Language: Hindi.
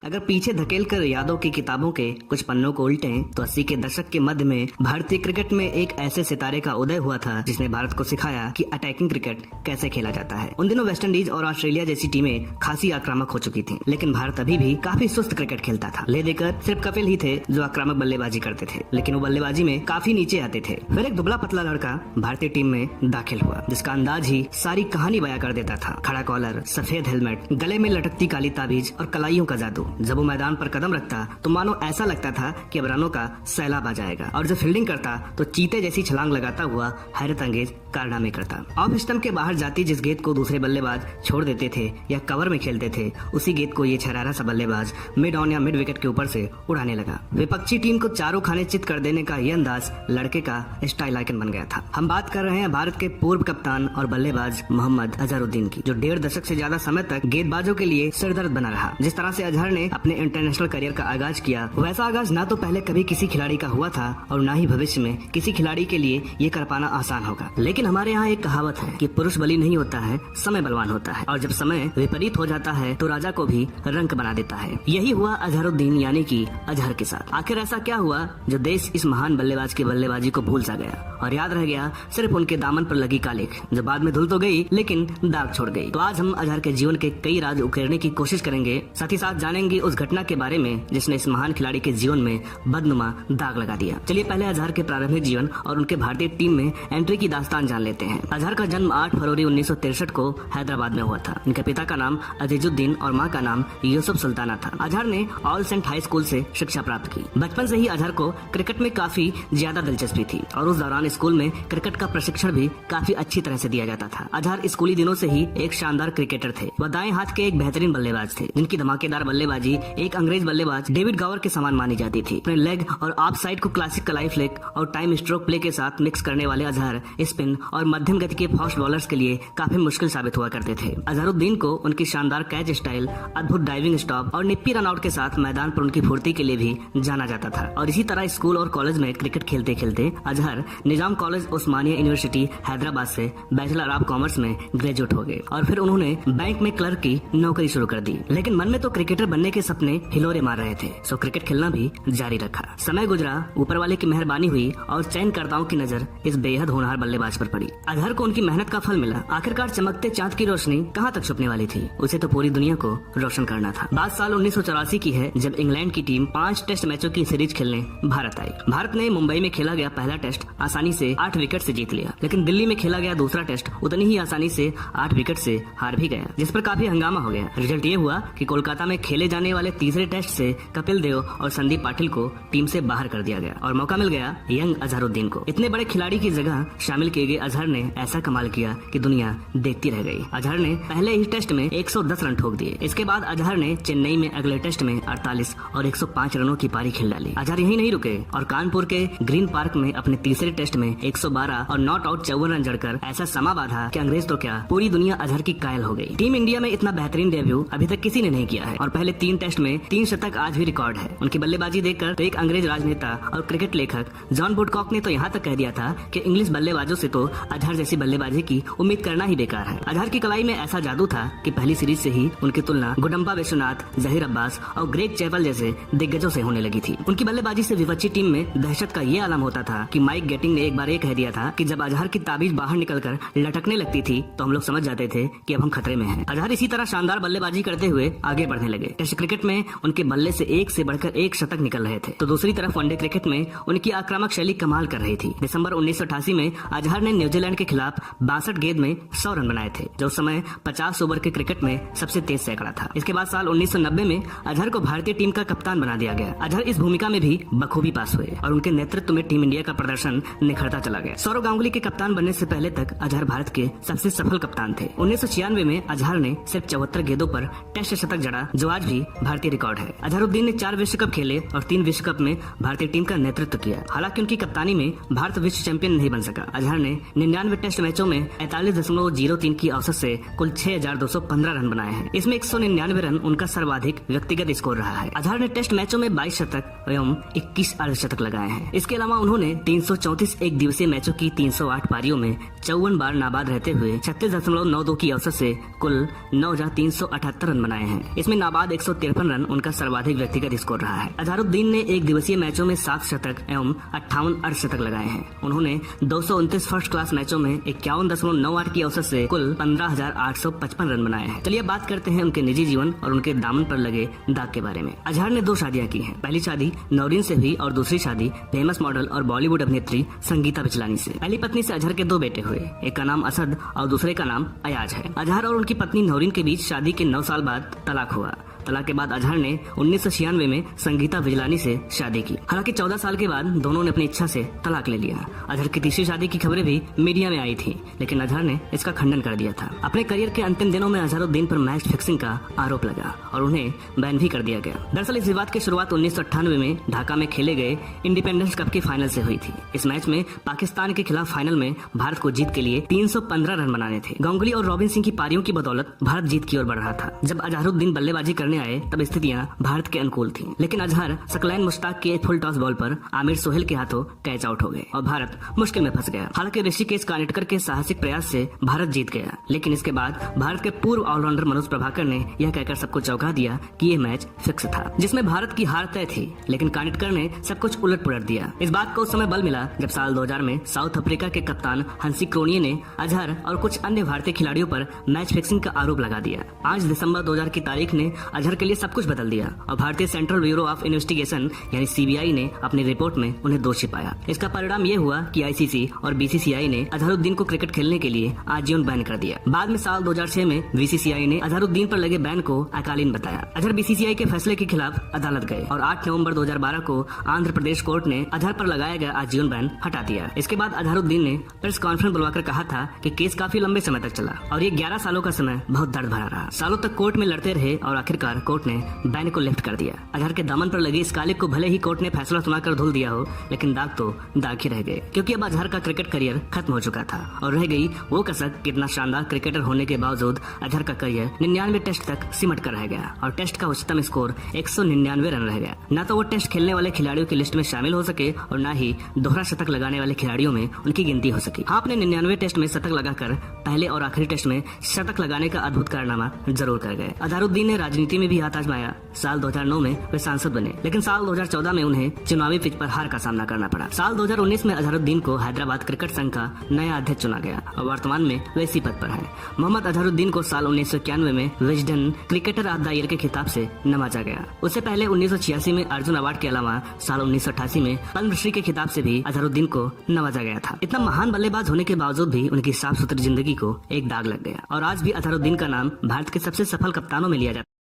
अगर पीछे धकेल कर यादों की किताबों के कुछ पन्नों को उल्टें तो 80 के दशक के मध्य में भारतीय क्रिकेट में एक ऐसे सितारे का उदय हुआ था जिसने भारत को सिखाया कि अटैकिंग क्रिकेट कैसे खेला जाता है। उन दिनों वेस्टइंडीज और ऑस्ट्रेलिया जैसी टीमें खासी आक्रामक हो चुकी थीं, लेकिन भारत अभी भी काफी सुस्त क्रिकेट खेलता था। ले देकर सिर्फ कपिल ही थे जो आक्रामक बल्लेबाजी करते थे, लेकिन वो बल्लेबाजी में काफी नीचे आते थे। फिर एक दुबला पतला लड़का भारतीय टीम में दाखिल हुआ जिसका अंदाज ही सारी कहानी बयां कर देता था। खड़ा कॉलर, सफेद हेलमेट, गले में लटकती काली ताबीज और कलाइयों का जादू। जब वो मैदान पर कदम रखता तो मानो ऐसा लगता था कि अब रनों का सैलाब आ जाएगा, और जब फील्डिंग करता तो चीते जैसी छलांग लगाता हुआ हैरत अंगेज कारनामे करता। ऑफ स्टंप के बाहर जाती जिस गेंद को दूसरे बल्लेबाज छोड़ देते थे या कवर में खेलते थे, उसी गेंद को ये छरारा सा बल्लेबाज मिड ऑन या मिड विकेट के ऊपर से उड़ाने लगा। विपक्षी टीम को चारों खाने चित कर देने का ये अंदाज लड़के का स्टाइल आइकन बन गया था। हम बात कर रहे हैं भारत के पूर्व कप्तान और बल्लेबाज मोहम्मद अजहरुद्दीन की, जो 1.5 दशक से ज्यादा समय तक गेंदबाजों के लिए सिरदर्द बना रहा। जिस तरह से अजहर ने अपने इंटरनेशनल करियर का आगाज किया, वैसा आगाज ना तो पहले कभी किसी खिलाड़ी का हुआ था और ना ही भविष्य में किसी खिलाड़ी के लिए ये कर पाना आसान होगा। लेकिन हमारे यहाँ एक कहावत है कि पुरुष बली नहीं होता है, समय बलवान होता है, और जब समय विपरीत हो जाता है तो राजा को भी रंक बना देता है। यही हुआ अजहरुद्दीन यानी कि अजहर के साथ। आखिर ऐसा क्या हुआ जो देश इस महान बल्लेबाज की बल्लेबाजी को भूल सा गया और याद रह गया सिर्फ उनके दामन पर लगी कालिख, जो बाद में धुल तो गई लेकिन दाग छोड़ गई। तो आज हम अजहर के जीवन के कई राज उकेरने की कोशिश करेंगे, साथ ही साथ जानेंगे उस घटना के बारे में जिसने इस महान खिलाड़ी के जीवन में बदनुमा दाग लगा दिया। चलिए पहले अजहर के प्रारंभिक जीवन और उनके भारतीय टीम में एंट्री की दास्तान जान लेते हैं। अजहर का जन्म 8 फरवरी 1963 को हैदराबाद में हुआ था। इनके पिता का नाम अजीजुद्दीन और मां का नाम यूसुफ सुल्ताना था। अजहर ने ऑल सेंट हाई स्कूल से शिक्षा प्राप्त की। बचपन से ही अजहर को क्रिकेट में काफी ज्यादा दिलचस्पी थी और उस दौरान स्कूल में क्रिकेट का प्रशिक्षण भी काफी अच्छी तरह से दिया जाता था। अजहर स्कूली दिनों से ही एक शानदार क्रिकेटर थे। वह दाएं हाथ के एक बेहतरीन बल्लेबाज थे जिनकी धमाकेदार बल्लेबाजी एक अंग्रेज बल्लेबाज डेविड गॉवर के समान मानी जाती थी। अपने लेग और ऑफ साइड को क्लासिक कलाई फ्लिक और टाइम स्ट्रोक प्ले के साथ मिक्स करने वाले अजहर स्पिन और मध्यम गति के फास्ट बॉलर्स के लिए काफी मुश्किल साबित हुआ करते थे। अजहरुद्दीन को उनकी शानदार कैच स्टाइल, अद्भुत डाइविंग स्टॉप और निप्पी रनआउट के साथ मैदान पर उनकी फुर्ती के लिए भी जाना जाता था। और इसी तरह स्कूल और कॉलेज में क्रिकेट खेलते खेलते अजहर निजाम कॉलेज उस्मानिया यूनिवर्सिटी हैदराबाद से बैचलर ऑफ कॉमर्स में ग्रेजुएट हो गए और फिर उन्होंने बैंक में क्लर्क की नौकरी शुरू कर दी। लेकिन मन में तो क्रिकेटर बनने के सपने हिलोरे मार रहे थे, सो क्रिकेट खेलना भी जारी रखा। समय गुजरा, ऊपर वाले की मेहरबानी हुई और चयनकर्ताओं की नजर इस बेहद होनहार बल्लेबाज पर पड़ी। अजहर को उनकी मेहनत का फल मिला। आखिरकार चमकते चांद की रोशनी कहां तक छुपने वाली थी, उसे तो पूरी दुनिया को रोशन करना था। बात साल 1984 की है जब इंग्लैंड की टीम 5 टेस्ट मैचों की सीरीज खेलने भारत आई। भारत ने मुंबई में खेला गया पहला टेस्ट आसानी से 8 विकेट से जीत लिया, लेकिन दिल्ली में खेला गया दूसरा टेस्ट उतनी ही आसानी से 8 विकेट से हार भी गया, जिस पर काफी हंगामा हो गया। रिजल्ट ये हुआ कि कोलकाता में खेले जाने वाले तीसरे टेस्ट से कपिल देव और संदीप पाटिल को टीम से बाहर कर दिया गया और मौका मिल गया यंग अजहरुद्दीन को। इतने बड़े खिलाड़ी की जगह शामिल किए गए अजहर ने ऐसा कमाल किया कि दुनिया देखती रह गई। अजहर ने पहले ही टेस्ट में 110 रन ठोक दिए। इसके बाद अजहर ने चेन्नई में अगले टेस्ट में 48 और 105 रनों की पारी खेल डाली। अजहर यहीं नहीं रुके और कानपुर के ग्रीन पार्क में अपने तीसरे टेस्ट में 112 और नॉट आउट 54 रन जड़कर ऐसा समा बांधा कि अंग्रेज तो क्या पूरी दुनिया अजहर की कायल हो गई। टीम इंडिया में इतना बेहतरीन डेब्यू अभी तक किसी ने नहीं किया है और पहले 3 टेस्ट में 3 शतक आज भी रिकॉर्ड है। उनकी बल्लेबाजी देखकर तो एक अंग्रेज राजनेता और क्रिकेट लेखक जॉन वुडकॉक ने तो यहाँ तक कह दिया था कि इंग्लिश बल्लेबाजों से तो अजहर जैसी बल्लेबाजी की उम्मीद करना ही बेकार है। अजहर की कलाई में ऐसा जादू था कि पहली सीरीज से ही उनकी तुलना गुडम्बा विश्वनाथ, जहीर अब्बास और ग्रेग चैपल जैसे दिग्गजों से होने लगी थी। उनकी बल्लेबाजी से विपक्षी टीम में दहशत का ये आलम होता था कि माइक गेटिंग ने एक बार ये कह दिया था कि जब अजहर की ताबीज बाहर निकलकर लटकने लगती थी तो हम लोग समझ जाते थे कि अब हम खतरे में हैं। अजहर इसी तरह शानदार बल्लेबाजी करते हुए आगे बढ़ने लगे। टेस्ट क्रिकेट में उनके बल्ले से एक से बढ़कर एक शतक निकल रहे थे, तो दूसरी तरफ वनडे क्रिकेट में उनकी आक्रामक शैली कमाल कर रही थी। दिसंबर 1988 में अजहर ने न्यूजीलैंड के खिलाफ 62 गेंद में 100 रन बनाए थे, जो उस समय 50 ओवर के क्रिकेट में सबसे तेज सैकड़ा था। इसके बाद साल 1990 में अजहर को भारतीय टीम का कप्तान बना दिया गया। अजहर इस भूमिका में भी बखूबी पास हुए और उनके नेतृत्व में टीम इंडिया का प्रदर्शन निखरता चला गया। सौरव गांगुली के कप्तान बनने से पहले तक अजहर भारत के सबसे सफल कप्तान थे। 1996 में अजहर ने सिर्फ 74 गेंदों पर टेस्ट शतक जड़ा, जो आज भी भारतीय रिकॉर्ड है। अजहरुद्दीन ने 4 विश्व कप खेले और 3 विश्व कप में भारतीय टीम का नेतृत्व किया। हालांकि उनकी कप्तानी में भारत विश्व चैंपियन नहीं बन सका। अजहर ने 99 टेस्ट मैचों में 41.03 की औसत से कुल 6,215 रन बनाए हैं। इसमें 199 रन उनका सर्वाधिक व्यक्तिगत स्कोर रहा है। अजहर ने टेस्ट मैचों में 22 शतक एवं 21 अर्धशतक लगाए हैं। इसके अलावा उन्होंने 334 एक दिवसीय मैचों की 308 पारियों में 54 बार नाबाद रहते हुए 36.92 की औसत से कुल 9,378 रन बनाए हैं। इसमें नाबाद 153 रन उनका सर्वाधिक व्यक्तिगत स्कोर रहा है। अजहरुद्दीन ने एक दिवसीय मैचों में 7 शतक एवं 58 अर्धशतक लगाए हैं। उन्होंने 229 फर्स्ट क्लास मैचों में 51.98 की औसत से कुल 15,855 रन बनाए हैं। चलिए बात करते हैं उनके निजी जीवन और उनके दामन पर लगे दाग के बारे में। अजहर ने 2 शादियां की हैं। पहली शादी नौरीन से हुई और दूसरी शादी फेमस मॉडल और बॉलीवुड अभिनेत्री संगीता बिचलानी से। पहली पत्नी से अजहर के 2 बेटे हुए, एक का नाम असद और दूसरे का नाम अयाज है। अजहर और उनकी पत्नी नौरीन के बीच शादी के 9 साल बाद तलाक हुआ। तलाक के बाद अजहर ने 1996 में संगीता बिजलानी से शादी की। हालांकि 14 साल के बाद दोनों ने अपनी इच्छा से तलाक ले लिया। अजहर की तीसरी शादी की खबरें भी मीडिया में आई थी, लेकिन अजहर ने इसका खंडन कर दिया था। अपने करियर के अंतिम दिनों में अजहरुद्दीन पर मैच फिक्सिंग का आरोप लगा और उन्हें बैन भी कर दिया गया। दरअसल इस विवाद की शुरुआत 1998 में ढाका में खेले गए इंडिपेंडेंस कप के फाइनल से हुई थी। इस मैच में पाकिस्तान के खिलाफ फाइनल में भारत को जीत के लिए 315 रन बनाने थे। गांगुली और रॉबिन सिंह की पारियों की बदौलत भारत जीत की ओर बढ़ रहा था। जब अजहरुद्दीन बल्लेबाजी करने आए तब स्थितियां भारत के अनुकूल थीं, लेकिन अजहर सकलैन मुश्ताक के फुल टॉस बॉल पर आमिर सोहेल के हाथों कैच आउट हो गए और भारत मुश्किल में फंस गया। हालांकि ऋषिकेश कानेटकर के साहसिक प्रयास से भारत जीत गया, लेकिन इसके बाद भारत के पूर्व ऑलराउंडर मनोज प्रभाकर ने यह कहकर सबको चौंका दिया कि यह मैच फिक्स था, जिसमें भारत की हार तय थी। लेकिन कानेटकर ने सब कुछ उलट पुलट दिया। इस बात को उस समय बल मिला जब साल 2000 में साउथ अफ्रीका के कप्तान हंसी क्रोनिये ने अजहर और कुछ अन्य भारतीय खिलाड़ियों पर मैच फिक्सिंग का आरोप लगा दिया। 5 दिसंबर 2000 की तारीख ने अजहर के लिए सब कुछ बदल दिया और भारतीय सेंट्रल ब्यूरो ऑफ इन्वेस्टिगेशन यानी सीबीआई ने अपनी रिपोर्ट में उन्हें दोषी पाया। इसका परिणाम ये हुआ कि आईसीसी और बीसीसीआई ने अजहरुद्दीन को क्रिकेट खेलने के लिए आजीवन बैन कर दिया। बाद में साल 2006 में बीसीसीआई ने अजहरुद्दीन पर लगे बैन को अकालीन बताया। अजहर बीसीसीआई के फैसले के खिलाफ अदालत गए और 8 नवंबर 2012 को आंध्र प्रदेश कोर्ट ने अजहर पर लगाया गया आजीवन बैन हटा दिया। इसके बाद अजहरुद्दीन ने प्रेस कॉन्फ्रेंस बुलवाकर कहा था कि केस काफी लंबे समय तक चला और ये 11 सालों का समय बहुत दर्द भरा रहा। सालों तक कोर्ट में लड़ते रहे और आखिरकार कोर्ट ने बैन को लिफ्ट कर दिया। अजहर के दामन पर लगी इस कालिक को भले ही कोर्ट ने फैसला सुनाकर धुल दिया हो, लेकिन दाग तो दाग ही रह गए, क्योंकि अब अजहर का क्रिकेट करियर खत्म हो चुका था और रह गई वो कसक कितना शानदार क्रिकेटर होने के बावजूद अजहर का करियर 99 टेस्ट तक सिमट कर रह गया और टेस्ट का उच्चतम स्कोर 199 रन रह गया। न तो वो टेस्ट खेलने वाले खिलाड़ियों की लिस्ट में शामिल हो सके और न ही दोहरा शतक लगाने वाले खिलाड़ियों में उनकी गिनती हो सकी। हाँ, अपने 99 टेस्ट में शतक लगाकर पहले और आखिरी टेस्ट में शतक लगाने का अद्भुत कारनामा जरूर कर गए। अजहरुद्दीन ने राजनीति में भी हाथ आजमाया। साल 2009 में वे सांसद बने, लेकिन साल 2014 में उन्हें चुनावी पिच पर हार का सामना करना पड़ा। साल 2019 में अजहरुद्दीन को हैदराबाद क्रिकेट संघ का नया अध्यक्ष चुना गया और वर्तमान में वे इसी पद पर हैं। मोहम्मद अजहरुद्दीन को साल 1991 में Wisden cricketer of the year के खिताब से नवाजा गया। उससे पहले 1986 में अर्जुन अवार्ड के अलावा साल 1988 में पद्मश्री के खिताब से भी अजहरुद्दीन को नवाजा गया था। इतना महान बल्लेबाज होने के बावजूद भी उनकी साफ सुथरी जिंदगी को एक दाग लग गया और आज भी अजहरुद्दीन का नाम भारत के सबसे सफल कप्तानों में लिया जाता है।